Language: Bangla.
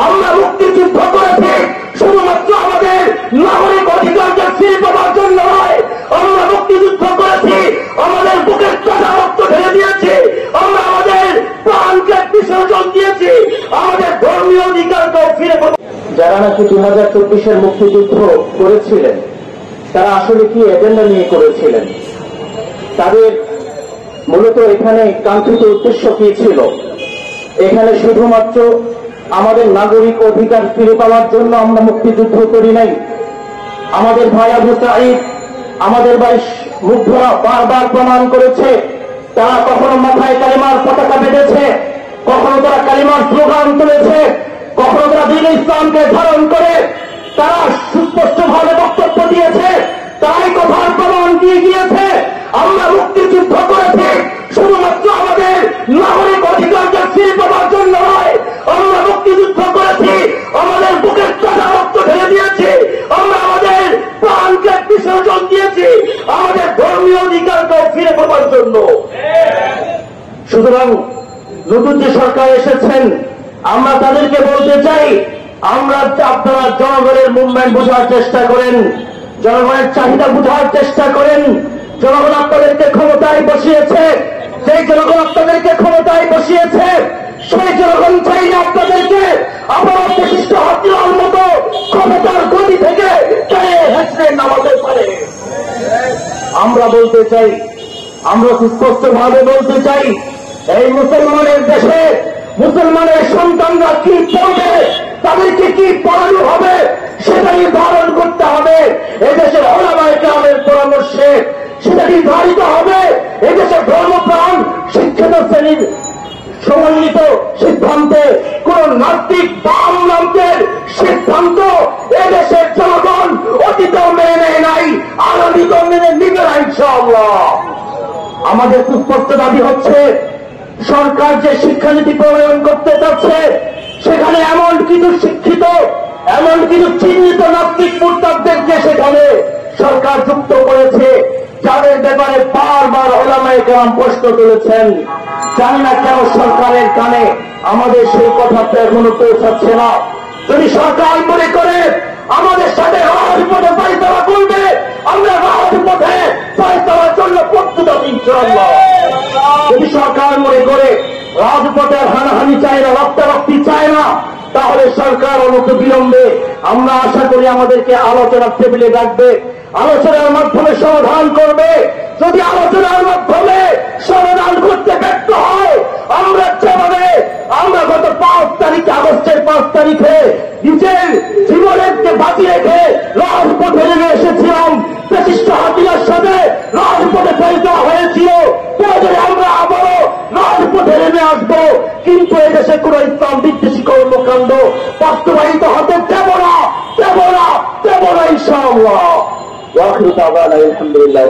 আমরা মুক্তিযুদ্ধ করেছি শুধুমাত্র আমাদের নাগরিক অধিকারকে ফিরে পাওয়ার জন্য নয়। আমরা মুক্তিযুদ্ধ করেছি আমাদের বুকের তাজা রক্ত ঢেলে দিয়েছি, আমরা আমাদের প্রাণকে বিসর্জন দিয়েছি আমাদের ধর্মীয় অধিকারকেও ফিরে পাবো। যারা নাকি 2024-এর মুক্তিযুদ্ধ করেছিলেন তারা আসলে কি এজেন্ডা নিয়ে করেছিলেন? তাদের মূলত এখানে কাঙ্ক্ষিত উদ্দেশ্য কি ছিল? এখানে শুধুমাত্র আমাদের নাগরিক অধিকার ফিরে পাওয়ার জন্য আমরা মুক্তিযুদ্ধ করি নাই। আমাদের ভাই আবু সাঈদ, আমাদের ভাই মুগ্ধরা বারবার প্রমাণ করেছে তারা কখনো মাথায় কালিমার পতাকা বেঁধেছে, কখনো তারা কালিমার স্লোগান তুলেছে, কখনো তারা দ্বীন ইসলামকে ধারণ করে তারা সুস্পষ্টভাবে বক্তব্য দিয়েছে, তারাই কথার প্রমাণ দিয়ে গিয়েছে। আমরা মুক্তিযুদ্ধ করেছি শুধুমাত্র আমাদের নাগরিক অধিকারকে ফিরে পাওয়ার জন্য নয়। আমরা মুক্তিযুদ্ধ করেছি আমাদের বুকের তাজা রক্ত ঢেলে দিয়েছি, আমরা আমাদের প্রাণকে বিসর্জন দিয়েছি আমাদের ধর্মীয় অধিকারকেও ফিরে পাওয়ার জন্য। সুতরাং নতুন যে সরকার এসেছেন আমরা তাদেরকে বলতে চাই, আমরা আপনারা জনগণের মুভমেন্ট বোঝার চেষ্টা করেন, জনগণের চাহিদা বোঝার চেষ্টা করেন। জনগণ আপনাদেরকে ক্ষমতায় বসিয়েছে, সেই জনগণ আপনাদেরকে ক্ষমতায় বসিয়েছে, সেই জনগণ চাইলে আপনাদেরকে আবার বিশিষ্ট হত্যার মতো ক্ষমতার গতি থেকে হেসড়ে নামাতে পারে। আমরা বলতে চাই, আমরা সুস্পষ্ট ভাবে বলতে চাই, এই মুসলমানের দেশে মুসলমানের সন্তানরা কি পড়বে, তাদেরকে কি পড়ানো হবে সেটা নির্ধারণ করতে হবে এদেশের ওলামায়ে কেরামের পরামর্শে, সেটা নির্ধারিত হবে এদেশের ধর্মপ্রাণ শিক্ষিত শ্রেণীর সমন্বিত সিদ্ধান্তে। কোন নাস্তিক বাম নামকের সিদ্ধান্ত এদেশের জনগণ অতীতেও মেনে নেয় নাই, আগামীতেও মেনে নিবে না ইনশাআল্লাহ। আমাদের সুস্পষ্ট দাবি হচ্ছে সরকার যে শিক্ষানীতি প্রণয়ন করতে চাচ্ছে সেখানে এমন কিছু শিক্ষিত, এমন কিছু চিহ্নিত নাস্তিক মুরতাদদেরকে সেখানে সরকার যুক্ত করেছে যাদের ব্যাপারে বারবার ওলামায়ে কেরাম প্রশ্ন তুলেছেন। জানি না কেন সরকারের কানে আমাদের সেই কথাটা এখনো পৌঁছাচ্ছে না। যদি সরকার মনে করে আমাদের সাথে রাজপথে ফয়সালা করবে, আমরা রাজপথে ফয়সালার জন্য প্রস্তুত আছি ইনশাআল্লাহ। যদি সরকার মনে করে রাজপথে হানাহানি চায় না, রক্তারক্তি চায় না, তাহলে সরকার অনত বিলম্বে আমরা আশা করি আমাদেরকে আলোচনার টেবিলে ডাকবে, আলোচনার মাধ্যমে সমাধান করবে। যদি আলোচনার মাধ্যমে সমাধান করতে ব্যর্থ হয়, আমরা যেভাবে আমরা গত 5 তারিখে, আগস্টের 5 তারিখে নিজের জীবনকে বাঁচিয়ে রেখে রাজপথে নেমে এসেছিলাম, বিশিষ্ট হাতিয়ার সাথে রাজপথে পরিণত হয়েছিল, প্রয়োজনে আমরা আবারও রাজপথে নেমে আসবো, কিন্তু এদেশে কোন ইসলাম বিদ্বেষী কর্মকাণ্ড বাস্তবায়িত হতে দেব না, দেব না, দেব না ইনশাআল্লাহ। ওয়া আখিরু দাওয়ানা আলহামদুলিল্লাহ।